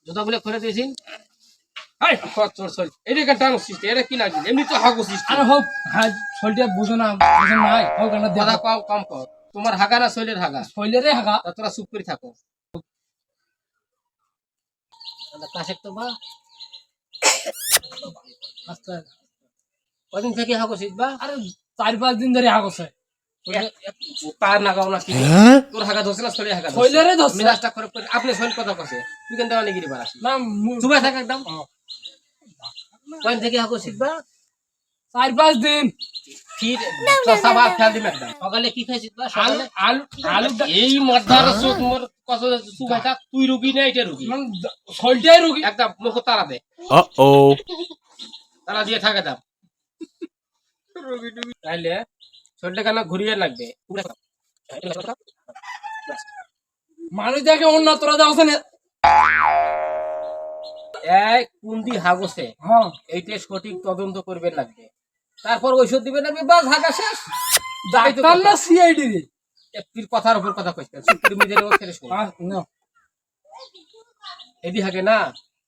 জুতাগুলো খুলে দিয়েছি। এটা টানছিস, এটা কি লাগছে? এমনি তো হাগুছিস। আরে হোক, হ্যাঁ শরীরটা বুঝো না, বুঝো না হয় হোক না কথা দেখা কম কর। তোমার হাগা না শৈলের হাগা? শরীরে হাগা। তা তোরা চুপ করে থাকো। কাশেক তো বা আস্তে কদিন থেকে হাগুছিস বা? আরে 4-5 দিন ধরে হাগছে তার নাগাও না কি? তোর হাগা ধরছে না শৈলের হাগা? শরীরে ধরছে। মিরাজটা খারাপ করে আপনি শৈল কথা কছে, তুই কিন্তু অনেক গিরি বাড়াসি না চুপে থাক একদম। কদিন থেকে হাগুছিস বা? 4-5 দিন। ফির সবাই খেয়াল দিবে একদম। সকালে কি খাইছিস বা? আলু সকালে আলু আলু এই মাথার চোখ মোর কত চুপাই থাক। তুই রুগী না এটা রুগী? শরীরটাই রোগী। একদম মুখ তারা দে, তারা দিয়ে থাকে দাম। তাইলে শরীরটা কেন ঘুরিয়ে লাগবে? মানুষ দেখে অন্য তোরা যাচ্ছে না। এক কুন্দি হাগসে হ্যাঁ এইটা সঠিক তদন্ত করবে লাগবে, তারপর ঔষধ দিবে লাগবে, বাস হাগা শেষ। ডাক্তার না সিআইডি রে? তুই কথার উপর কথা কইছিস, চুপ করে নিজের ছেড়ে শোন। না এদি হাগে না,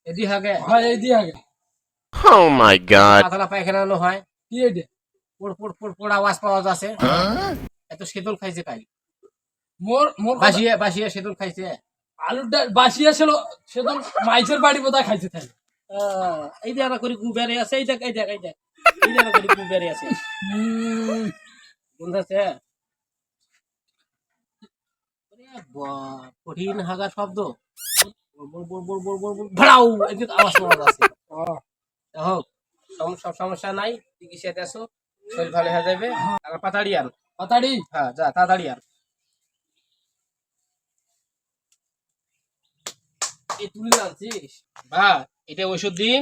এদি হাগে। হয় এই দিয়ে আগে Oh my god. পাতলা পায়খানা হয়, কি এটা? পোড় পোড় পোড় পোড় আওয়াজ পাওয়া যাচ্ছে। এত সেদল খাইছে কাই? মোর মোর বাসিয়ে বাসিয়ে সেদল খাইছে। আলুটা বাসিয়া ছিল সেদিন মাইসের বাড়ি বোধহয় খাইছে তাই। এই যে আনা করে গু বেড়ে আছে, এই দেখ এই দেখ এই দেখ, এই যে আনা করে গু বেড়ে আছে, বুঝতেছে? কঠিন হাগার শব্দ, ভাড়াও এদিকে আওয়াজ পাওয়া যাচ্ছে। হোক, সব সমস্যা নাই, চিকিৎসাতে আসো, শরীর ভালো হয়ে যাবে। আর পাতাড়ি আন। তাড়াতাড়ি হ্যাঁ যা তাড়াতাড়ি আন। এই তুই আনছিস বা? এটা ওষুধ দিন,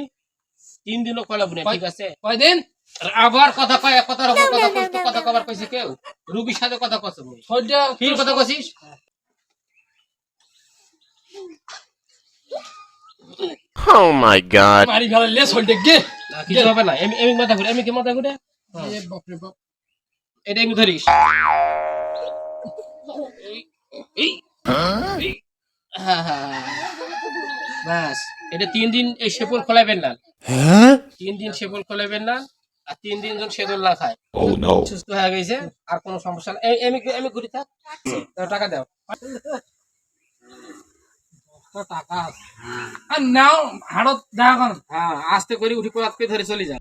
3 দিনও কলাবো না, ঠিক আছে? কয়দিন? আর আবার কথা কয়, কথার উপর কথা কইস তো, কথা কবার কইছে কেউ? রুগীর সাথে কথা কছ মুই, শরীরটা কি কথা কইছিস? Oh my god. মারি ফেলালে শরীরটা গে। না কিছু হবে না, এমি এমি মাথা ঘুরে, এমি কি মাথা ঘুরে? এ বাপ রে বাপ। এটা এমি ধরিস। এই হ্যাঁ হ্যাঁ বাস, এটা 3 দিন এই শেপল খোলাবেন না। 3 দিন শেপল খোলাবেন না, আর 3 দিন যখন সেদল না খায় সুস্থ হয়ে গেছে, আর কোনো সমস্যা না। এমি এমি ঘুরি থাক, দাও টাকা দাও। টাকা আর নাও হাড়ত দেখা কর। হ্যাঁ আস্তে করে উঠি কোয়াত করে ধরে চলে যা।